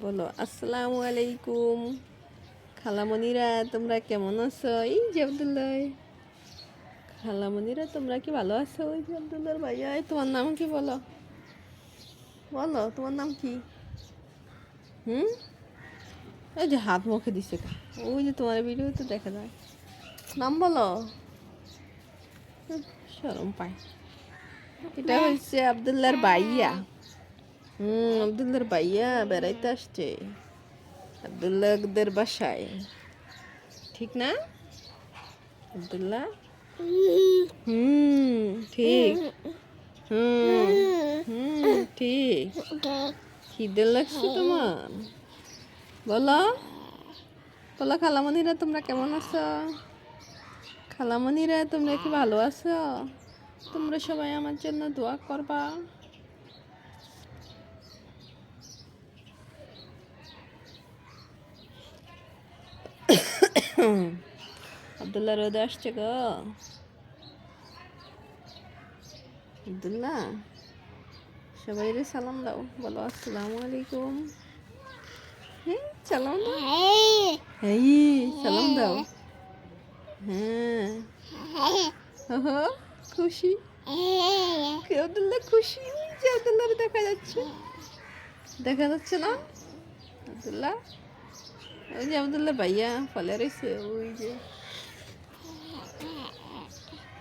বলো আসসালামু আলাইকুম। খালামণিরা তোমরা কেমন আছো? এই যে আব্দুল্লাহ। খালামণিরা তোমরা কি ভালো আছো? ওই যে আব্দুল্লাহর ভাইয়া। তোমার নাম কি? বলো বলো তোমার নাম কি? হুম, ওই যে হাত মুখে দিছে কা, ওই যে তোমার ভিডিওতে দেখা যায়। নাম বলো। শরম পায়। এটা হচ্ছে আব্দুল্লাহর ভাইয়া। আব্দুল্লাহর ভাইয়া বেড়াইতে আসছে আব্দুল্লাহদের বাসায়, ঠিক না আব্দুল্লাহ? হুম, ঠিক। হুম হুম, ঠিক। খিদে লাগছে তোমার? বলো বলো খালামণিরা তোমরা কেমন আছো? খালামণিরা তোমরা কি ভালো আছো? তোমরা সবাই আমার জন্য দোয়া করবা। আব্দুল্লাহ রোদে আসছে গো। আব্দুল্লাহ সবাই রে সালাম দাও, বলো আসসালামু আলাইকুম। হ্যাঁ, সালাম দাও। এই সালাম দাও। হ্যাঁ, ওহো, খুশি। আব্দুল্লাহ খুশি। ওই যে আব্দুল্লাহ দেখা যাচ্ছে, দেখা যাচ্ছে না আব্দুল্লাহ? ওই যে আব্দুল্লাহ ভাইয়া ফলে রয়েছে, ওই যে